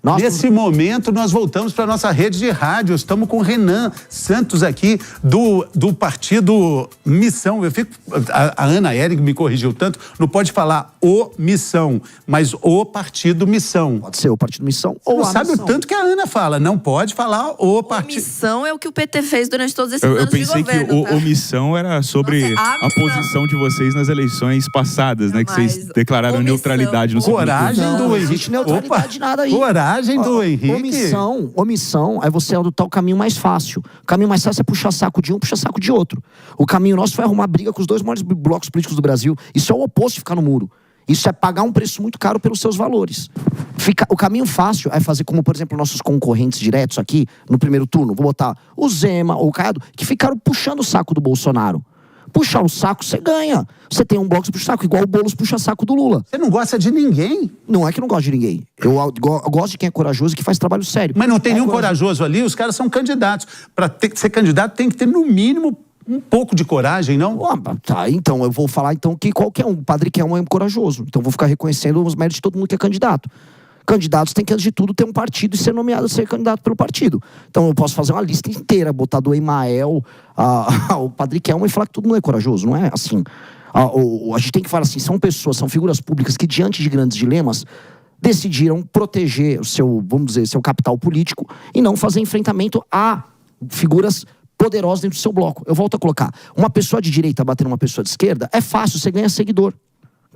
Nesse momento, nós voltamos para a nossa rede de rádio. Estamos com o Renan Santos aqui, do partido Missão. A Ana Érica me corrigiu tanto, não pode falar o Missão, mas o partido Missão. Pode ser o partido Missão ou a Missão. Sabe o tanto que a Ana fala, não pode falar o partido. Missão é o que o PT fez durante todos esses anos de governo. Eu pensei que o Missão era sobre a posição de vocês nas eleições passadas, né? Que vocês declararam neutralidade no segundo turno. Coragem do Henrique. Não existe neutralidade nada aí. Coragem do Henrique. Omissão é você adotar o caminho mais fácil. O caminho mais fácil é puxar saco de um, puxar saco de outro. O caminho nosso foi arrumar briga com os dois maiores blocos políticos do Brasil. Isso é o oposto de ficar no muro. Isso é pagar um preço muito caro pelos seus valores. O caminho fácil é fazer como, por exemplo, nossos concorrentes diretos aqui, no primeiro turno. Vou botar o Zema ou o Caiado, que ficaram puxando o saco do Bolsonaro. Puxar o saco, você ganha. Você tem um bloco que puxa o saco, igual o Boulos puxa saco do Lula. Você não gosta de ninguém? Não é que eu não gosto de ninguém. Eu gosto de quem é corajoso e que faz trabalho sério. Mas não tem nenhum corajoso ali, os caras são candidatos. Para ser candidato tem que ter, no mínimo, um pouco de coragem, não? Tá, então, eu vou falar então que qualquer um, o Padre Kelmon é corajoso. Então, eu vou ficar reconhecendo os méritos de todo mundo que é candidato. Candidatos têm que, antes de tudo, ter um partido e ser nomeado a ser candidato pelo partido. Então, eu posso fazer uma lista inteira, botar do Emael ao Padre Kelmon e falar que todo mundo é corajoso, não é assim. A gente tem que falar assim, são pessoas, são figuras públicas que, diante de grandes dilemas, decidiram proteger o seu, vamos dizer, seu capital político e não fazer enfrentamento a figuras poderosas dentro do seu bloco. Eu volto a colocar, uma pessoa de direita batendo uma pessoa de esquerda, é fácil, você ganha seguidor.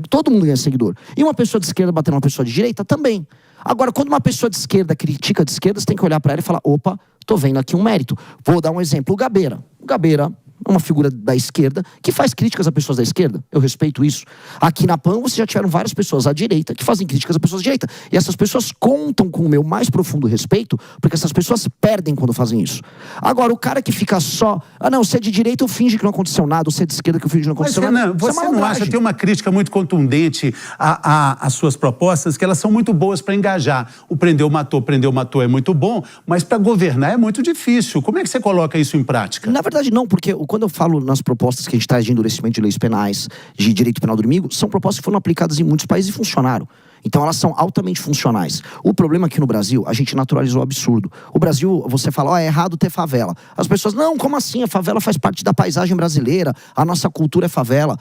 Todo mundo ganha seguidor. E uma pessoa de esquerda batendo uma pessoa de direita, também. Agora, quando uma pessoa de esquerda critica de esquerda, você tem que olhar para ela e falar, opa, tô vendo aqui um mérito. Vou dar um exemplo, o Gabeira. O Gabeira é uma figura da esquerda que faz críticas a pessoas da esquerda. Eu respeito isso. Aqui na PAN, vocês já tiveram várias pessoas à direita que fazem críticas a pessoas da direita. E essas pessoas contam com o meu mais profundo respeito, porque essas pessoas perdem quando fazem isso. Agora, o cara que fica só... não, você é de direita, eu finge que não aconteceu nada. Você é de esquerda, que eu finge que não aconteceu nada. Mas, você não acha, tem uma crítica muito contundente às suas propostas, que elas são muito boas para engajar. O prendeu, matou é muito bom, mas para governar é muito difícil. Como é que você coloca isso em prática? Na verdade, não, porque quando eu falo nas propostas que a gente traz de endurecimento de leis penais, de direito penal do inimigo, são propostas que foram aplicadas em muitos países e funcionaram. Então elas são altamente funcionais. O problema aqui no Brasil, a gente naturalizou o absurdo. O Brasil, você fala, é errado ter favela. As pessoas, não, como assim? A favela faz parte da paisagem brasileira, a nossa cultura é favela.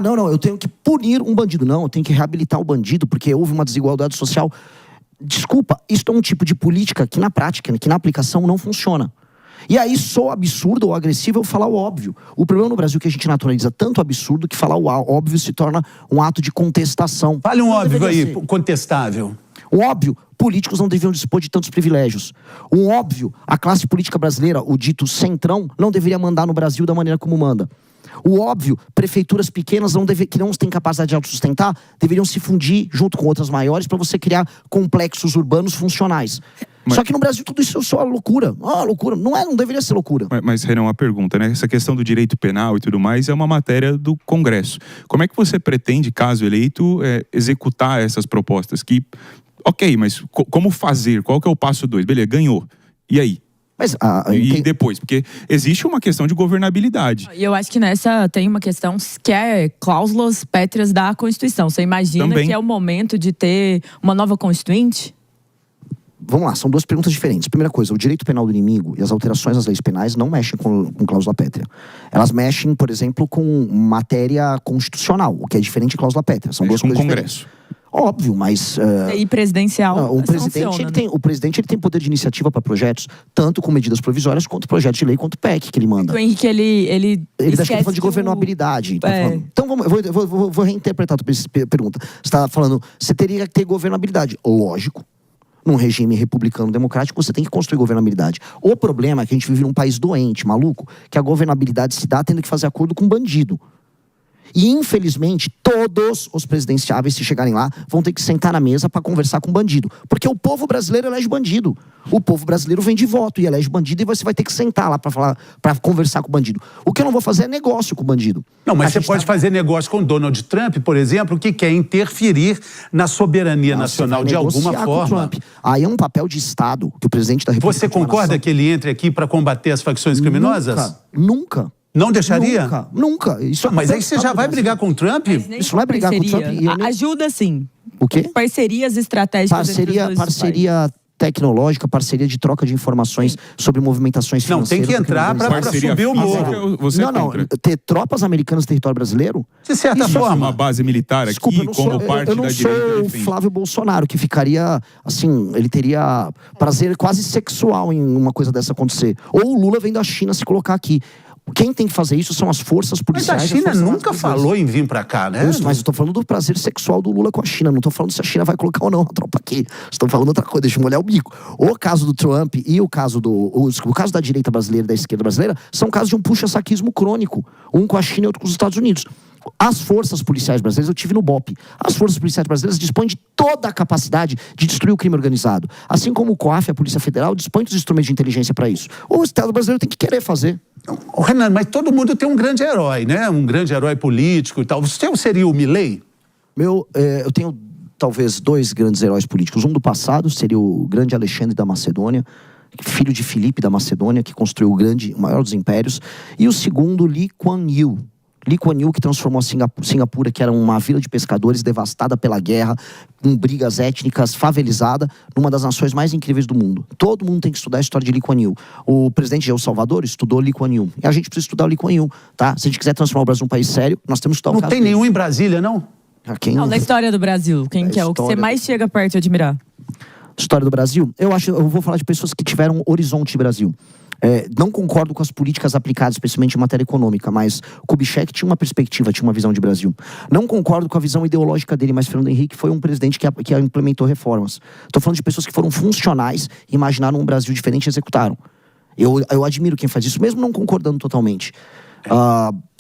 Não, eu tenho que punir um bandido. Não, eu tenho que reabilitar o bandido, porque houve uma desigualdade social. Desculpa, isso é um tipo de política que na prática, que na aplicação não funciona. E aí, sou absurdo ou agressivo eu falar o óbvio. O problema no Brasil é que a gente naturaliza tanto absurdo que falar o óbvio se torna um ato de contestação. Fale um óbvio aí, contestável. O óbvio, políticos não deveriam dispor de tantos privilégios. O óbvio, a classe política brasileira, o dito centrão, não deveria mandar no Brasil da maneira como manda. O óbvio, prefeituras pequenas que não têm capacidade de autossustentar, deveriam se fundir junto com outras maiores para você criar complexos urbanos funcionais. Só que no Brasil tudo isso é só loucura. Loucura. Não deveria ser loucura. Mas, Renan, uma pergunta, né? Essa questão do direito penal e tudo mais é uma matéria do Congresso. Como é que você pretende, caso eleito, executar essas propostas? Ok, mas como fazer? Qual que é o passo 2? Beleza, ganhou. E aí? E depois? Porque existe uma questão de governabilidade. E eu acho que nessa tem uma questão que é cláusulas pétreas da Constituição. Você imagina que é o momento de ter uma nova Constituinte? Vamos lá, são duas perguntas diferentes. Primeira coisa, o direito penal do inimigo e as alterações às leis penais não mexem com cláusula pétrea. Elas mexem, por exemplo, com matéria constitucional, o que é diferente de cláusula pétrea. São duas coisas diferentes. Congresso. Óbvio, mas... E presidencial? O presidente ele tem poder de iniciativa para projetos, tanto com medidas provisórias, quanto projetos de lei, quanto PEC que ele manda. O Henrique, ele está falando de governabilidade. Então, eu vou reinterpretar a tua pergunta. Você está falando, você teria que ter governabilidade. Lógico. Num regime republicano democrático, você tem que construir governabilidade. O problema é que a gente vive num país doente, maluco, que a governabilidade se dá tendo que fazer acordo com bandido. E, infelizmente, todos os presidenciáveis, se chegarem lá, vão ter que sentar na mesa para conversar com bandido. Porque o povo brasileiro elege bandido. O povo brasileiro vem de voto e elege bandido e você vai ter que sentar lá para conversar com o bandido. O que eu não vou fazer é negócio com o bandido. Não, mas você pode fazer negócio com Donald Trump, por exemplo, que quer interferir na soberania nacional de alguma forma. Aí é um papel de Estado que o presidente da República... Você concorda que ele entre aqui para combater as facções criminosas? Nunca. Não deixaria? Nunca. Mas aí você já vai brigar com o Trump? Isso não é brigar com o Trump. Ajuda sim. O quê? Parcerias estratégicas. Parceria tecnológica, parceria de troca de informações sobre movimentações financeiras. Não, tem que entrar para subir o morro. Não, ter tropas americanas no território brasileiro? De certa forma. Uma base militar aqui, como parte da direita. Eu não sou o Flávio Bolsonaro, que ficaria, assim, ele teria prazer quase sexual em uma coisa dessa acontecer. Ou o Lula vem da China se colocar aqui. Quem tem que fazer isso são as forças policiais. Mas a China nunca falou em vir pra cá, né? Mas eu tô falando do prazer sexual do Lula com a China. Não tô falando se a China vai colocar ou não a tropa aqui. Estou falando outra coisa, deixa eu molhar o bico. O caso do Trump e o caso o caso da direita brasileira e da esquerda brasileira são casos de um puxa-saquismo crônico. Um com a China e outro com os Estados Unidos. As forças policiais brasileiras, eu tive no BOPE, as forças policiais brasileiras dispõem de toda a capacidade de destruir o crime organizado. Assim como o COAF, a Polícia Federal, dispõe dos instrumentos de inteligência para isso. O Estado brasileiro tem que querer fazer. Renan, mas todo mundo tem um grande herói, né? Um grande herói político e tal. O seu seria o Milei? Eu tenho talvez 2 grandes heróis políticos. Um do passado seria o grande Alexandre da Macedônia, filho de Filipe da Macedônia, que construiu o maior dos impérios. E o segundo, Lee Kuan Yew. Lee Kuan Yew, que transformou a Singapura, que era uma vila de pescadores devastada pela guerra, com brigas étnicas, favelizada, numa das nações mais incríveis do mundo. Todo mundo tem que estudar a história de Lee Kuan Yew. O presidente de El Salvador estudou Lee Kuan Yew. E a gente precisa estudar o Lee Kuan Yew, tá? Se a gente quiser transformar o Brasil num país sério, nós temos que estudar o caso. Não tem nenhum em Brasília, não? Não, na história do Brasil, quem que é o que você mais chega perto de admirar? História do Brasil? Eu vou falar de pessoas que tiveram horizonte de Brasil. Não concordo com as políticas aplicadas, especialmente em matéria econômica, mas Kubitschek tinha uma perspectiva, tinha uma visão de Brasil. Não concordo com a visão ideológica dele, mas Fernando Henrique foi um presidente que implementou reformas. Estou falando de pessoas que foram funcionais, imaginaram um Brasil diferente e executaram. Eu admiro quem faz isso, mesmo não concordando totalmente.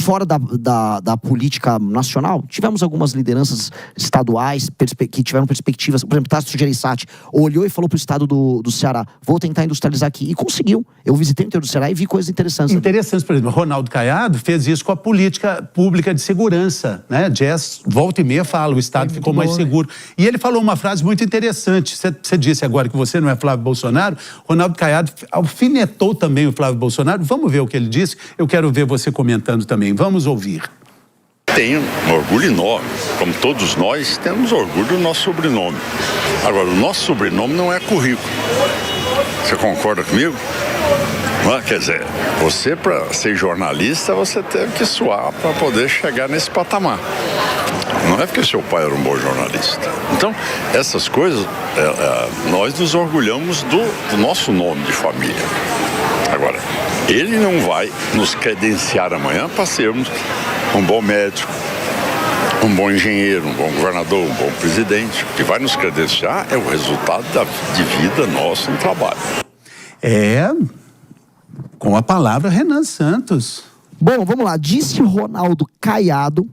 Fora da política nacional, tivemos algumas lideranças estaduais que tiveram perspectivas. Por exemplo, Tasso Gereissati olhou e falou para o estado do Ceará: vou tentar industrializar aqui, e conseguiu. Eu visitei o interior do Ceará e vi coisas interessantes. Por exemplo, Ronaldo Caiado fez isso com a política pública de segurança, né? Jazz, volta e meia fala, o estado ficou mais seguro. E ele falou uma frase muito interessante. Você disse agora que você não é Flávio Bolsonaro. Ronaldo Caiado alfinetou também o Flávio Bolsonaro. Vamos ver o que ele disse? Eu quero ver você comentando também. Vamos ouvir. Tenho um orgulho enorme, como todos nós temos orgulho do nosso sobrenome. Agora, o nosso sobrenome não é currículo. Você concorda comigo? Quer dizer, você, para ser jornalista, você teve que suar para poder chegar nesse patamar. Não é porque seu pai era um bom jornalista. Então, essas coisas, nós nos orgulhamos do nosso nome de família. Agora, ele não vai nos credenciar amanhã para sermos um bom médico, um bom engenheiro, um bom governador, um bom presidente. O que vai nos credenciar é o resultado de vida nosso no trabalho. Com a palavra Renan Santos. Bom, vamos lá. Disse Ronaldo Caiado,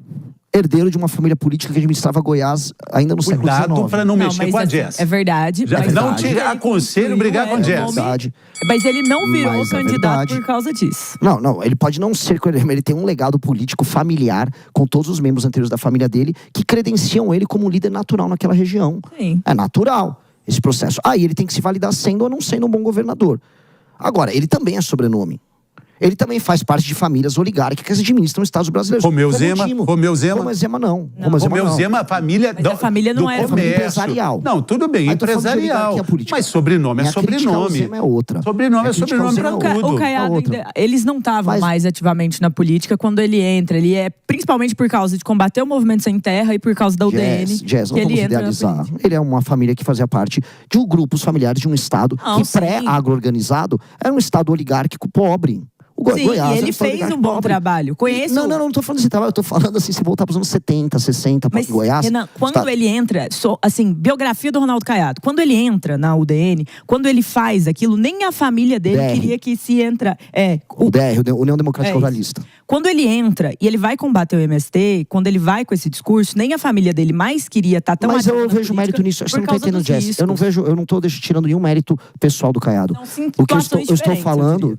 herdeiro de uma família política que administrava Goiás ainda no século XIX. Cuidado para não mexer com a Jess. É verdade. Não te aconselho brigar com a Jess. Mas ele não virou candidato por causa disso. Não, ele pode não ser, mas ele tem um legado político familiar com todos os membros anteriores da família dele que credenciam ele como um líder natural naquela região. Sim. É natural esse processo. Aí ele tem que se validar sendo ou não sendo um bom governador. Agora, ele também é sobrenome. Ele também faz parte de famílias oligárquicas que administram estados brasileiros. Romeu Zema não. Romeu Zema, a família a família não é família empresarial. Não, tudo bem, empresarial. Mas sobrenome é sobrenome. Zema é outra. Sobrenome é sobrenome para tudo. O Caiado, eles não estavam mais ativamente na política quando ele entra. Ele é principalmente por causa de combater o movimento sem terra e por causa da UDN. Não vamos idealizar. Ele é uma família que fazia parte de grupos familiares de um estado que pré-agro-organizado era um estado oligárquico pobre. Sim, Goiás, e ele fez um bom trabalho. Conheço... Não estou falando desse trabalho, eu tô falando assim, se voltar para os anos 70, 60, para Goiás... Renan, quando ele entra, assim, biografia do Ronaldo Caiado, quando ele entra na UDN, quando ele faz aquilo, nem a família dele queria que se entra... O DR, União Democrática Ruralista. Quando ele entra e ele vai combater o MST, quando ele vai com esse discurso, nem a família dele mais queria estar tão... Mas eu vejo mérito nisso, você não está entendendo, Jess. Eu não estou tirando nenhum mérito pessoal do Caiado. O que eu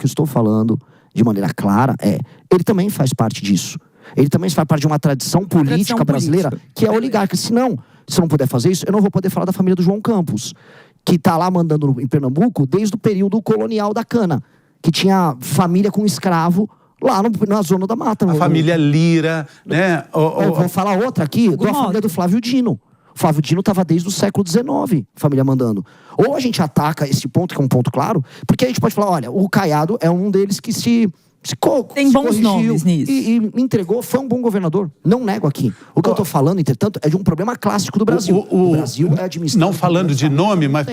estou falando de maneira clara ele também faz parte disso. Ele também faz parte de uma tradição política brasileira que é oligarca. Se eu não puder fazer isso, eu não vou poder falar da família do João Campos, que está lá mandando em Pernambuco desde o período colonial da cana, que tinha família com escravo lá na zona da mata. A família Lira, né? Vou falar outra aqui, da família do Flávio Dino. O Flávio Dino estava desde o século XIX, família mandando. Ou a gente ataca esse ponto, que é um ponto claro, porque a gente pode falar, olha, o Caiado é um deles que tem bons nomes nisso. E entregou, foi um bom governador. Não nego aqui. O que eu tô falando, entretanto, é de um problema clássico do Brasil. O Brasil é administrado... Não falando de nome, mas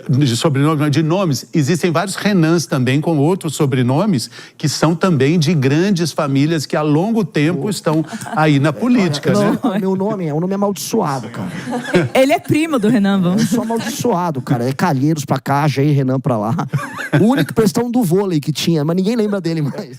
de sobrenome, mas de nomes, existem vários Renans também com outros sobrenomes que são também de grandes famílias que há longo tempo estão aí na política, né? Meu nome é um nome amaldiçoado, cara. Ele é primo do Renan, vamos. Eu sou amaldiçoado, cara. É Calheiros pra cá, Jair Renan pra lá. O único questão do vôlei que tinha, mas ninguém lembra dele mais.